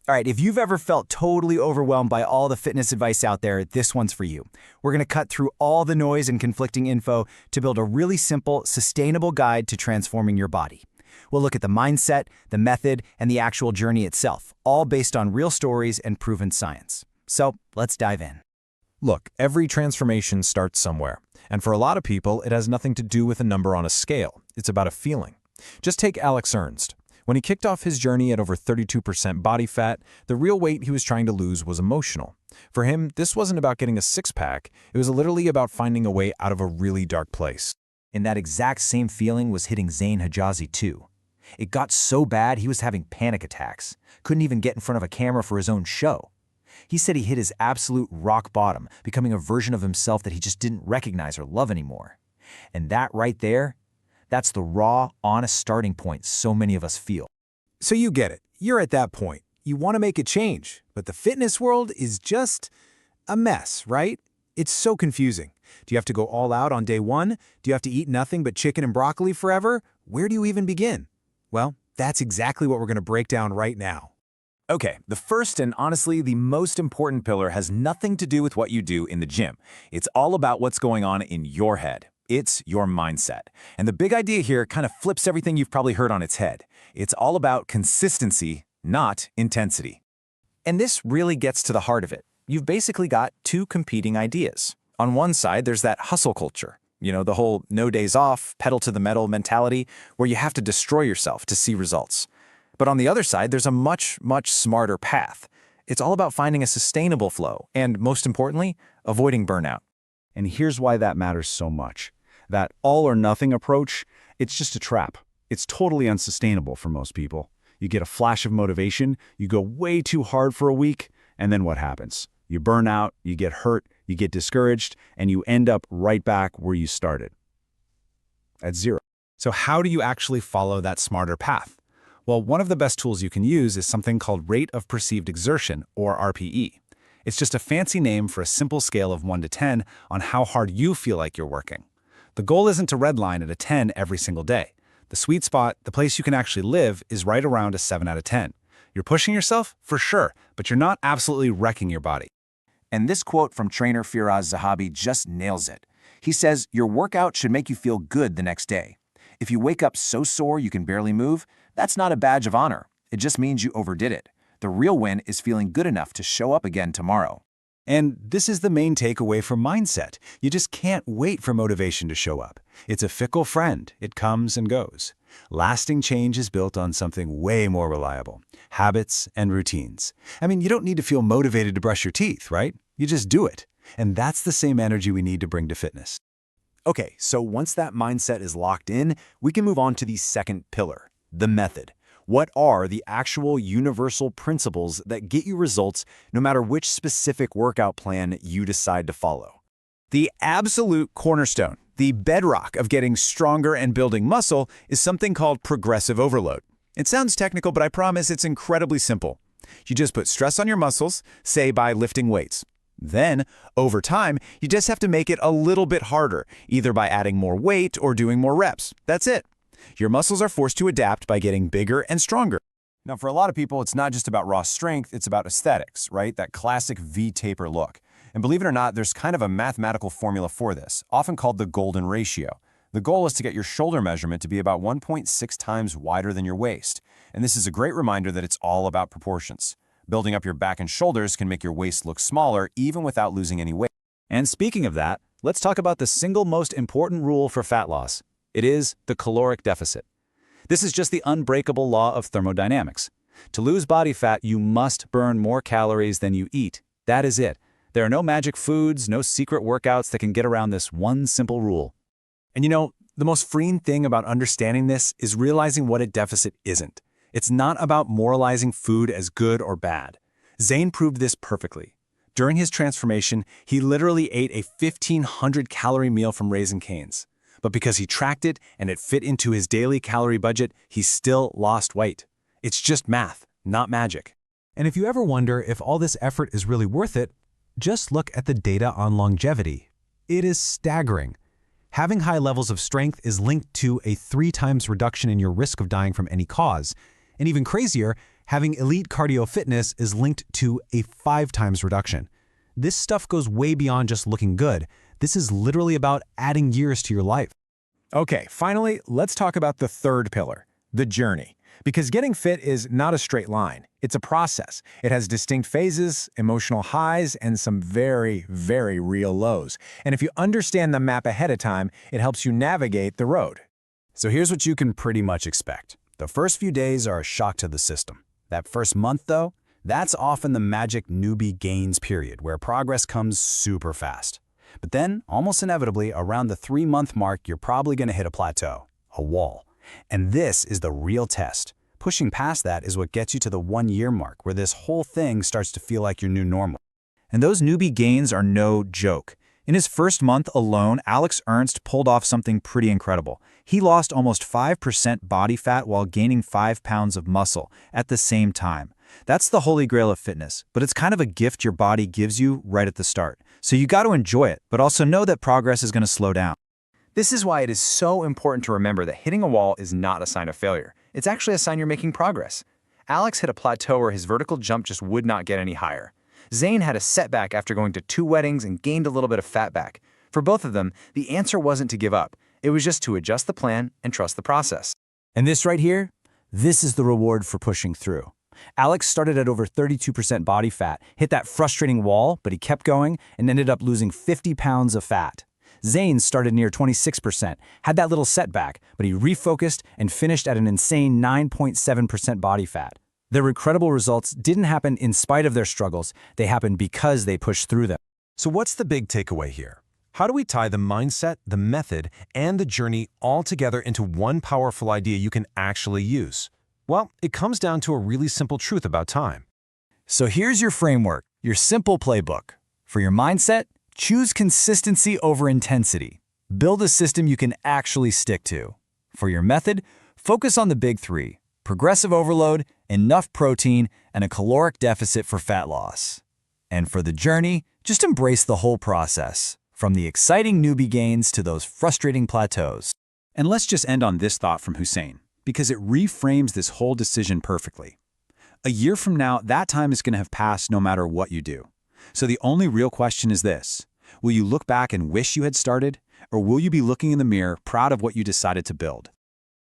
All right, if you've ever felt totally overwhelmed by all the fitness advice out there, this one's for you. We're going to cut through all the noise and conflicting info to build a really simple, sustainable guide to transforming your body. We'll look at the mindset, the method, and the actual journey itself, all based on real stories and proven science. So let's dive in. Look, every transformation starts somewhere. And for a lot of people, it has nothing to do with a number on a scale. It's about a feeling. Just take Alex Ernst. When he kicked off his journey at over 32% body fat, the real weight he was trying to lose was emotional. For him, this wasn't about getting a six-pack. It was literally about finding a way out of a really dark place. And that exact same feeling was hitting Zain Hijazi too. It got so bad he was having panic attacks, couldn't even get in front of a camera for his own show. He said he hit his absolute rock bottom, becoming a version of himself that he just didn't recognize or love anymore. And that right there, that's the raw, honest starting point so many of us feel. So you get it. You're at that point. You want to make a change, but the fitness world is just a mess, right? It's so confusing. Do you have to go all out on day one? Do you have to eat nothing but chicken and broccoli forever? Where do you even begin? Well, that's exactly what we're going to break down right now. Okay, the first and honestly the most important pillar has nothing to do with what you do in the gym. It's all about what's going on in your head. It's your mindset. And the big idea here kind of flips everything you've probably heard on its head. It's all about consistency, not intensity. And this really gets to the heart of it. You've basically got two competing ideas. On one side, there's that hustle culture. You know, the whole no days off, pedal to the metal mentality, where you have to destroy yourself to see results. But on the other side, there's a much, much smarter path. It's all about finding a sustainable flow and, most importantly, avoiding burnout. And here's why that matters so much. That all-or-nothing approach, it's just a trap. It's totally unsustainable for most people. You get a flash of motivation, you go way too hard for a week, and then what happens? You burn out, you get hurt, you get discouraged, and you end up right back where you started. At zero. So how do you actually follow that smarter path? Well, one of the best tools you can use is something called rate of perceived exertion, or RPE. It's just a fancy name for a simple scale of 1 to 10 on how hard you feel like you're working. The goal isn't to redline at a 10 every single day. The sweet spot, the place you can actually live, is right around a 7 out of 10. You're pushing yourself, for sure, but you're not absolutely wrecking your body. And this quote from trainer Firas Zahabi just nails it. He says, your workout should make you feel good the next day. If you wake up so sore you can barely move, that's not a badge of honor. It just means you overdid it. The real win is feeling good enough to show up again tomorrow. And this is the main takeaway from mindset. You just can't wait for motivation to show up. It's a fickle friend. It comes and goes. Lasting change is built on something way more reliable. Habits and routines. I mean, you don't need to feel motivated to brush your teeth, right? You just do it. And that's the same energy we need to bring to fitness. Okay, so once that mindset is locked in, we can move on to the second pillar, the method. What are the actual universal principles that get you results no matter which specific workout plan you decide to follow? The absolute cornerstone, the bedrock of getting stronger and building muscle, is something called progressive overload. It sounds technical, but I promise it's incredibly simple. You just put stress on your muscles, say by lifting weights. Then, over time, you just have to make it a little bit harder, either by adding more weight or doing more reps. That's it. Your muscles are forced to adapt by getting bigger and stronger. Now, for a lot of people, it's not just about raw strength, it's about aesthetics, right? That classic V-taper look. And believe it or not, there's kind of a mathematical formula for this, often called the golden ratio. The goal is to get your shoulder measurement to be about 1.6 times wider than your waist. And this is a great reminder that it's all about proportions. Building up your back and shoulders can make your waist look smaller even without losing any weight. And speaking of that, let's talk about the single most important rule for fat loss. It is the caloric deficit. This is just the unbreakable law of thermodynamics. To lose body fat, you must burn more calories than you eat. That is it. There are no magic foods, no secret workouts that can get around this one simple rule. And you know, the most freeing thing about understanding this is realizing what a deficit isn't. It's not about moralizing food as good or bad. Zain proved this perfectly. During his transformation, he literally ate a 1,500-calorie meal from Raisin Cane's. But because he tracked it and it fit into his daily calorie budget, he still lost weight. It's just math, not magic. And if you ever wonder if all this effort is really worth it, just look at the data on longevity. It is staggering. Having high levels of strength is linked to a 3 times reduction in your risk of dying from any cause. And even crazier, Having elite cardio fitness is linked to a 5 times reduction. This stuff goes way beyond just looking good. This is literally about adding years to your life. Okay, finally, let's talk about the third pillar, the journey. Because getting fit is not a straight line. It's a process. It has distinct phases, emotional highs, and some very, very real lows. And if you understand the map ahead of time, it helps you navigate the road. So here's what you can pretty much expect. The first few days are a shock to the system. That first month, though, that's often the magic newbie gains period where progress comes super fast. But then, almost inevitably, around the 3-month mark, you're probably going to hit a plateau, a wall. And this is the real test. Pushing past that is what gets you to the 1-year mark, where this whole thing starts to feel like your new normal. And those newbie gains are no joke. In his first month alone, Alex Ernst pulled off something pretty incredible. He lost almost 5% body fat while gaining 5 pounds of muscle at the same time. That's the holy grail of fitness, but it's kind of a gift your body gives you right at the start. So you got to enjoy it, but also know that progress is going to slow down. This is why it is so important to remember that hitting a wall is not a sign of failure. It's actually a sign you're making progress. Alex hit a plateau where his vertical jump just would not get any higher. Zane had a setback after going to 2 weddings and gained a little bit of fat back. For both of them, the answer wasn't to give up. It was just to adjust the plan and trust the process. And this right here, this is the reward for pushing through. Alex started at over 32% body fat, hit that frustrating wall, but he kept going and ended up losing 50 pounds of fat. Zane started near 26%, had that little setback, but he refocused and finished at an insane 9.7% body fat. Their incredible results didn't happen in spite of their struggles, they happened because they pushed through them. So what's the big takeaway here? How do we tie the mindset, the method, and the journey all together into one powerful idea you can actually use? Well, it comes down to a really simple truth about time. So here's your framework, your simple playbook. For your mindset, choose consistency over intensity. Build a system you can actually stick to. For your method, focus on the big 3: progressive overload, enough protein, and a caloric deficit for fat loss. And for the journey, just embrace the whole process, from the exciting newbie gains to those frustrating plateaus. And let's just end on this thought from Hussein, because it reframes this whole decision perfectly. A year from now, that time is going to have passed no matter what you do. So the only real question is this: will you look back and wish you had started, or will you be looking in the mirror proud of what you decided to build?